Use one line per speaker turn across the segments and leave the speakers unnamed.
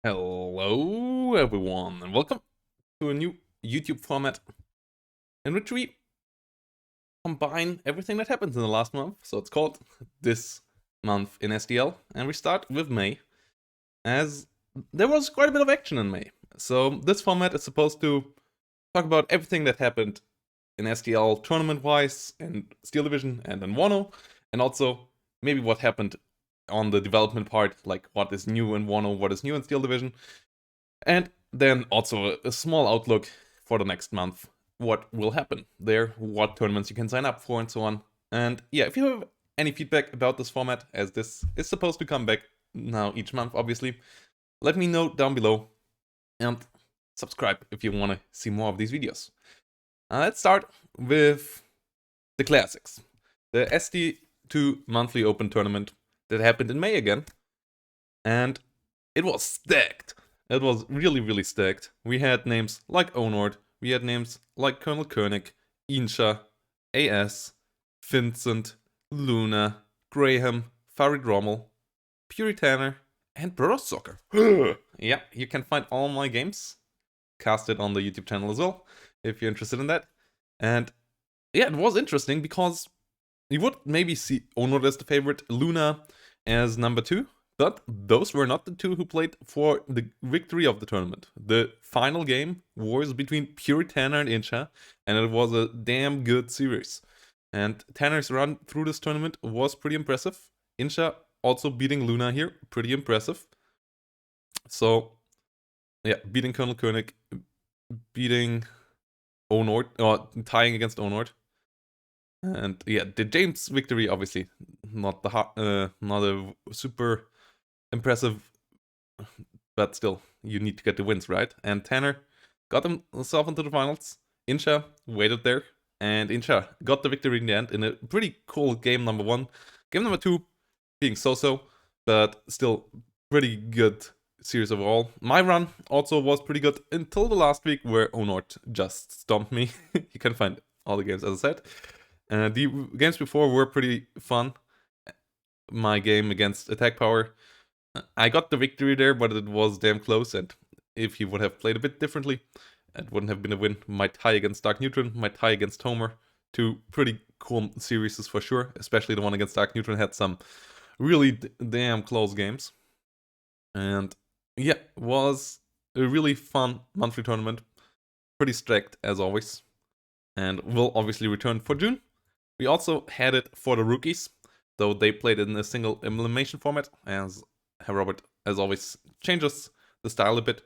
Hello everyone and welcome to a new YouTube format in which we combine everything that happened in the last month. So it's called This Month in SDL, and we start with May, as there was quite a bit of action in May. So this format is supposed to talk about everything that happened in SDL tournament-wise, and Steel Division, and in WARNO, and also maybe what happened on the development part, like what is new in WARNO, what is new in Steel Division. And then also a small outlook for the next month. What will happen there, what tournaments you can sign up for, and so on. And yeah, if you have any feedback about this format, as this is supposed to come back now each month, obviously, let me know down below. And subscribe if you want to see more of these videos. Let's start with the classics. The SD2 monthly open tournament that happened in May again. And it was stacked. It was really stacked. We had names like Onord, we had names like Colonel Koenig, Insha, AS, Vincent, Luna, Graham, Farid Rommel, Puritaner, and Bro Soccer. Yeah, you can find all my games casted on the YouTube channel as well, if you're interested in that. And yeah, it was interesting because you would maybe see Onord as the favorite, Luna as number 2, but those were not the two who played for the victory of the tournament. The final game was between Puritaner and Insha, and it was a damn good series. And Tanner's run through this tournament was pretty impressive. Insha also beating Luna here, pretty impressive. So, yeah, beating Colonel Koenig, beating Onord, or tying against Onord. And yeah, the James victory, obviously, not a super impressive, but still, you need to get the wins, right? And Tanner got himself into the finals. Insha waited there, and Insha got the victory in the end in a pretty cool game number 1. Game number 2 being so-so, but still pretty good series overall. My run also was pretty good until the last week where Onord just stomped me. You can find all the games, as I said. The games before were pretty fun. My game against Attack Power, I got the victory there, but it was damn close, and if he would have played a bit differently, it wouldn't have been a win. My tie against Dark Neutron, my tie against Homer, two pretty cool series for sure, especially the one against Dark Neutron had some really damn close games. And yeah, was a really fun monthly tournament, pretty stacked as always, and will obviously return for June. We also had it for the rookies, though they played it in a single elimination format, as Robert, as always, changes the style a bit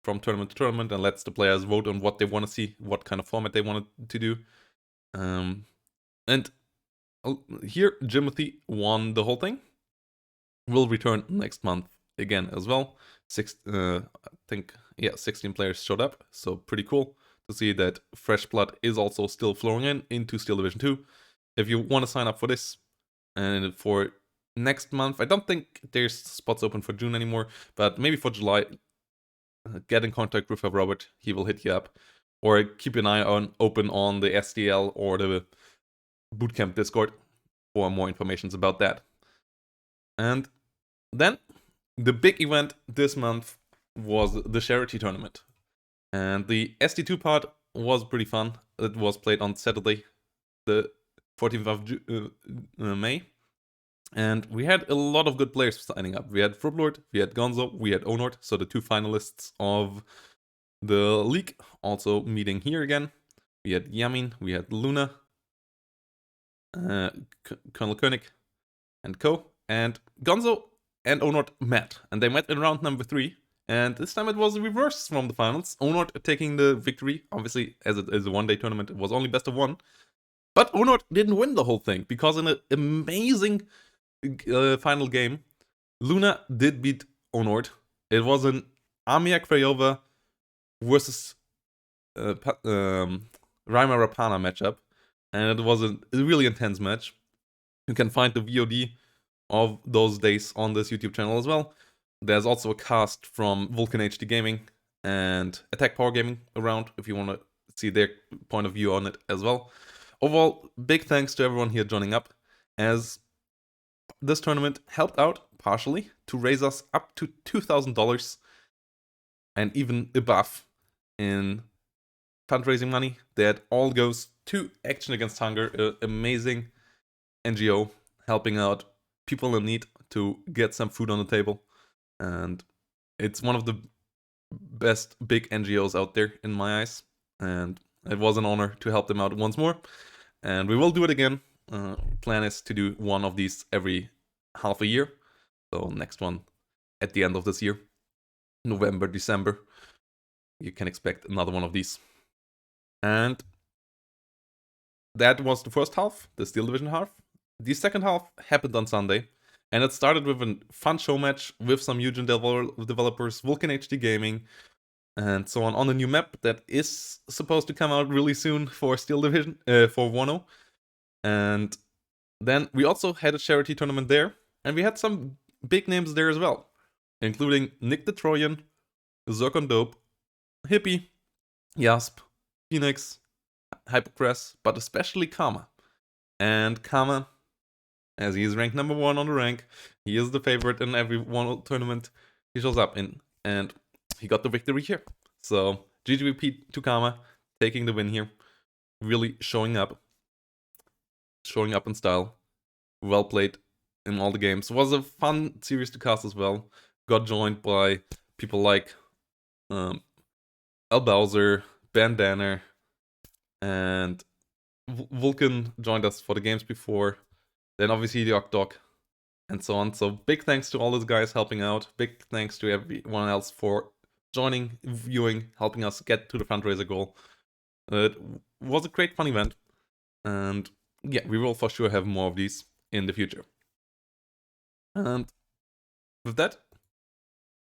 from tournament to tournament and lets the players vote on what they want to see, what kind of format they want to do. And here, Jimothy won the whole thing. Will return next month again as well. I think, yeah, 16 players showed up, so pretty cool to see that fresh blood is also still flowing into Steel Division 2. If you want to sign up for this, and for next month, I don't think there's spots open for June anymore, but maybe for July, get in contact with Robert, he will hit you up. Or keep an eye open on the SDL or the Bootcamp Discord for more information about that. And then, the big event this month was the charity tournament. And the SD2 part was pretty fun. It was played on Saturday, the 14th of May. And we had a lot of good players signing up. We had Frublord, we had Gonzo, we had Onord, so the 2 finalists of the league, also meeting here again. We had Yamin, we had Luna, Colonel Koenig, and Co. And Gonzo and Onord met, and they met in round number 3. And this time it was reversed from the finals. Onord taking the victory. Obviously, as it is a one-day tournament, it was only best of 1. But Onord didn't win the whole thing, because in an amazing final game, Luna did beat Onord. It was an Amia Craiova versus Raima Rapana matchup, and it was a really intense match. You can find the VOD of those days on this YouTube channel as well. There's also a cast from Vulcan HD Gaming and Attack Power Gaming around if you want to see their point of view on it as well. Overall, big thanks to everyone here joining up, as this tournament helped out partially to raise us up to $2,000 and even above in fundraising money. That all goes to Action Against Hunger, an amazing NGO helping out people in need to get some food on the table. And it's one of the best big NGOs out there in my eyes. And it was an honor to help them out once more. And we will do it again. Plan is to do one of these every half a year. So next one at the end of this year, November, December, you can expect another one of these. And that was the first half, the Steel Division half. The second half happened on Sunday, and it started with a fun show match with some huge developers, Vulcan HD Gaming, and so on a new map that is supposed to come out really soon for Steel Division, for WARNO. And then we also had a charity tournament there, and we had some big names there as well, including Nick the Trojan, Zircon Dope, Hippie, Yasp, Phoenix, Hypocras, but especially Karma. And Karma, as he is ranked number 1 on the rank, he is the favorite in every one tournament he shows up in, and he got the victory here. So GGVP to Karma, taking the win here, really showing up in style. Well played in all the games. Was a fun series to cast as well. Got joined by people like Al Bowser, Bandanner, and Vulcan joined us for the games before. Then obviously the Octog, and so on. So big thanks to all those guys helping out. Big thanks to everyone else for joining, viewing, helping us get to the fundraiser goal. It was a great fun event. And yeah, we will for sure have more of these in the future. And with that,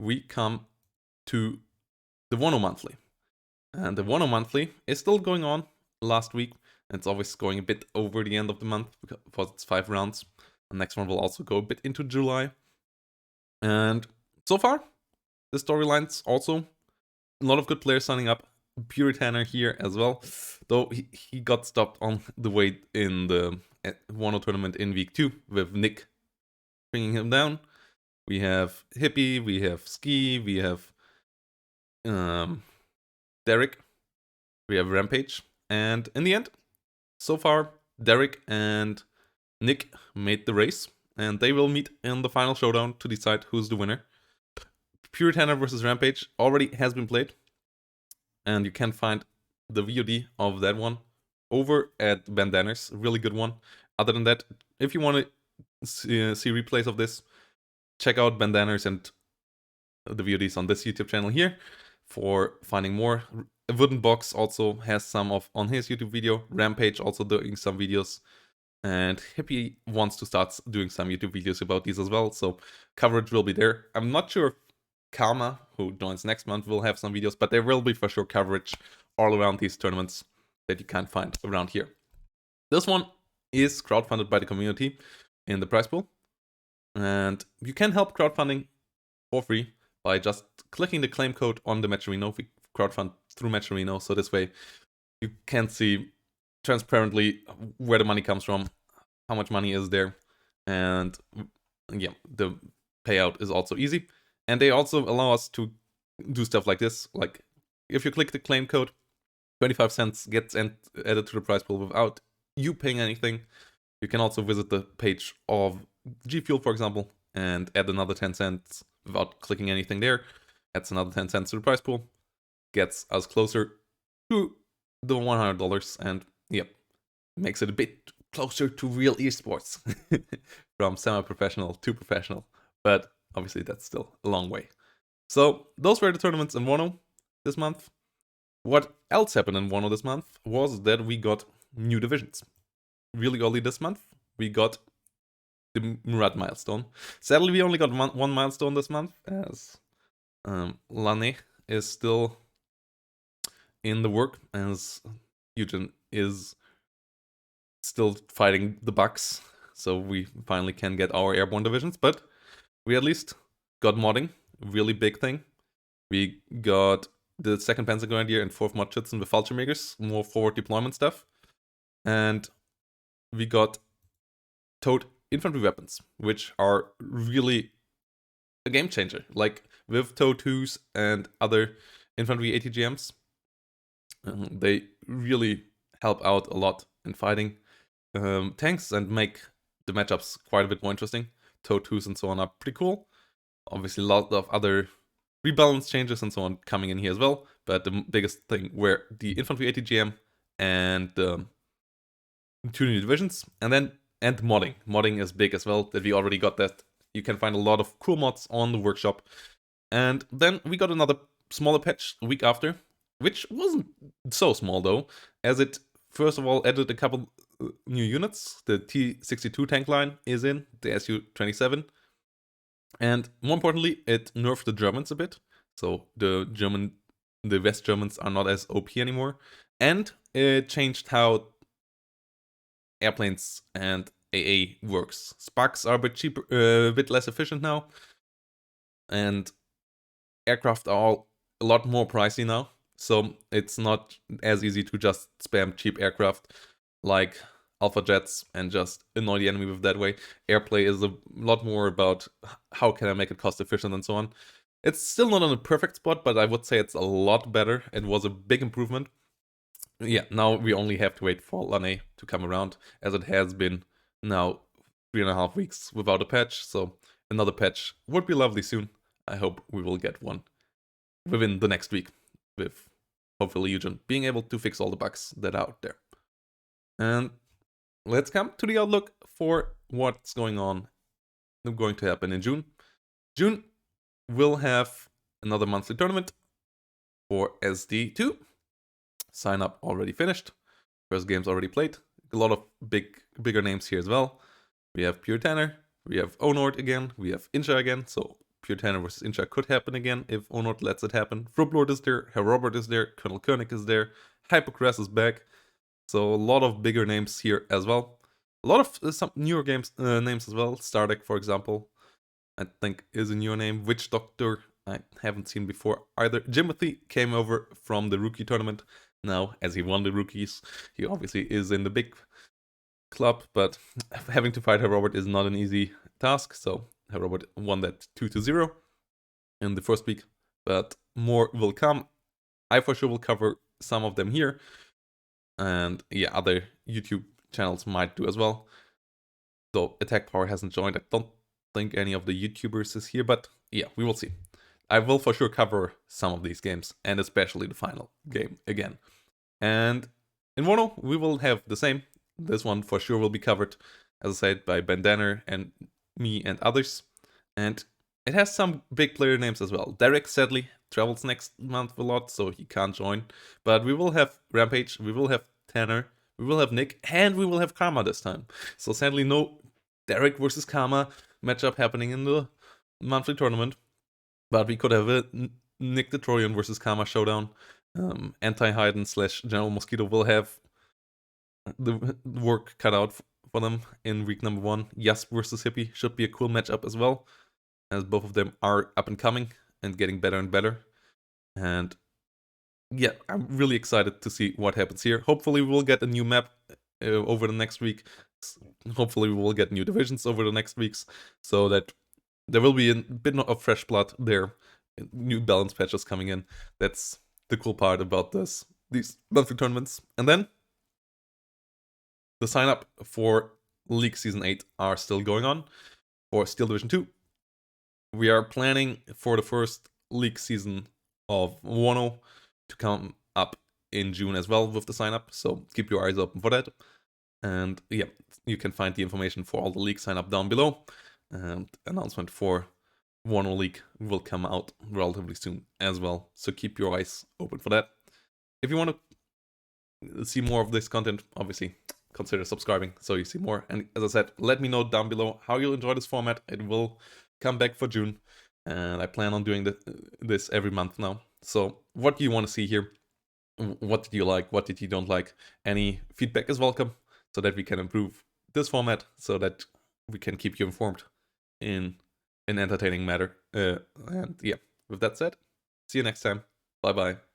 we come to the WARNO Monthly. And the WARNO Monthly is still going on last week. It's always going a bit over the end of the month because it's 5 rounds. The next one will also go a bit into July. And so far, the storylines also, a lot of good players signing up. Puritaner here as well, though he got stopped on the way in the WARNO tournament in week 2 with Nick bringing him down. We have Hippie, we have Ski, we have Derek, we have Rampage, and in the end, so far, Derek and Nick made the race, and they will meet in the final showdown to decide who's the winner. Puritaner versus Rampage already has been played, and you can find the VOD of that one over at Bandanner's, really good one. Other than that, if you want to see replays of this, check out Bandanner's and the VODs on this YouTube channel here for finding more. Wooden Box also has some on his YouTube video. Rampage also doing some videos. And Hippie wants to start doing some YouTube videos about these as well, so coverage will be there. I'm not sure if Karma, who joins next month, will have some videos, but there will be for sure coverage all around these tournaments that you can't find around here. This one is crowdfunded by the community in the prize pool, and you can help crowdfunding for free by just clicking the claim code on the Matcherino if you crowdfund through Matcherino, so this way you can see transparently where the money comes from, how much money is there, and yeah, the payout is also easy. And they also allow us to do stuff like this, like if you click the claim code, 25 cents gets added to the prize pool without you paying anything. You can also visit the page of G Fuel, for example, and add another 10 cents without clicking anything there. Adds another 10 cents to the prize pool, gets us closer to the $100, and yep, makes it a bit closer to real esports from semi-professional to professional, but obviously that's still a long way. So those were the tournaments in WARNO this month. What else happened in WARNO this month was that we got new divisions. Really early this month, we got the Murat milestone. Sadly, we only got one milestone this month, as Lane is still in the work, as Eugen is still fighting the bugs, so we finally can get our airborne divisions, but we at least got modding, really big thing. We got the 2nd Panzer Grenadier and 4th Mod Schützen with Fallschirmjägers, more forward deployment stuff, and we got towed infantry weapons, which are really a game changer. Like with TOW 2s and other infantry ATGMs, they really help out a lot in fighting tanks and make the matchups quite a bit more interesting. TOW 2s and so on are pretty cool. Obviously, a lot of other rebalance changes and so on coming in here as well. But the biggest thing were the infantry ATGM and the 2 new divisions, and modding. Modding is big as well. That we already got that. You can find a lot of cool mods on the workshop. And then we got another smaller patch a week after, which wasn't so small though, as it first of all added a couple new units. The T62 tank line is in, the Su-27. And more importantly, it nerfed the Germans a bit. So the West Germans are not as OP anymore. And it changed how airplanes and AA works. Sparks are a bit cheaper, a bit less efficient now. And aircraft are all a lot more pricey now. So it's not as easy to just spam cheap aircraft like alpha jets and just annoy the enemy with that way. Airplay is a lot more about how can I make it cost efficient and so on. It's still not on a perfect spot, but I would say it's a lot better. It was a big improvement. Yeah, now we only have to wait for Lane to come around, as it has been now 3.5 weeks without a patch, so another patch would be lovely soon. I hope we will get one within the next week, with hopefully Eugen being able to fix all the bugs that are out there. And let's come to the outlook for what's going to happen in June. June will have another monthly tournament for SD2. Sign up already finished. First game's already played. A lot of bigger names here as well. We have Pure Tanner, we have Onord again, we have Incha again. So Pure Tanner versus Incha could happen again if Onord lets it happen. Frublord is there, Herr Robert is there, Colonel Koenig is there, Hypocras is back. So a lot of bigger names here as well. A lot of some newer names as well. Stardek, for example, I think is a newer name. Witch Doctor, I haven't seen before either. Jimothy came over from the rookie tournament. Now, as he won the rookies, he obviously is in the big club, but having to fight Herr Robert is not an easy task. So Herr Robert won that 2-0 in the first week, but more will come. I for sure will cover some of them here. And yeah, other YouTube channels might do as well. So Attack Power hasn't joined. I don't think any of the YouTubers is here, but yeah, we will see. I will for sure cover some of these games, and especially the final game again. And in WARNO, we will have the same. This one for sure will be covered, as I said, by Bandanner and me and others. And it has some big player names as well. Derek sadly travels next month a lot, so he can't join. But we will have Rampage, we will have Tanner, we will have Nick, and we will have Karma this time. So sadly no Derek versus Karma matchup happening in the monthly tournament. But we could have a Nick the Trojan versus Karma showdown. Anti-Hayden / General Mosquito will have the work cut out for them in week number 1. Yas versus Hippie should be a cool matchup as well, as both of them are up and coming and getting better and better. And yeah, I'm really excited to see what happens here. Hopefully we will get a new map over the next week. Hopefully we will get new divisions over the next weeks, so that there will be a bit of fresh blood there. New balance patches coming in. That's the cool part about these monthly tournaments. And then the sign up for League Season 8 are still going on for Steel Division 2. We are planning for the first League season of WARNO to come up in June as well with the sign up, so keep your eyes open for that. And yeah, you can find the information for all the league sign up down below. And announcement for WARNO League will come out relatively soon as well, so keep your eyes open for that. If you want to see more of this content, obviously consider subscribing so you see more. And as I said, let me know down below how you'll enjoy this format. It will come back for June, and I plan on doing this every month now. So what do you want to see here? What did you like? What did you don't like? Any feedback is welcome, so that we can improve this format, so that we can keep you informed in an entertaining manner. And yeah, with that said, see you next time. Bye bye.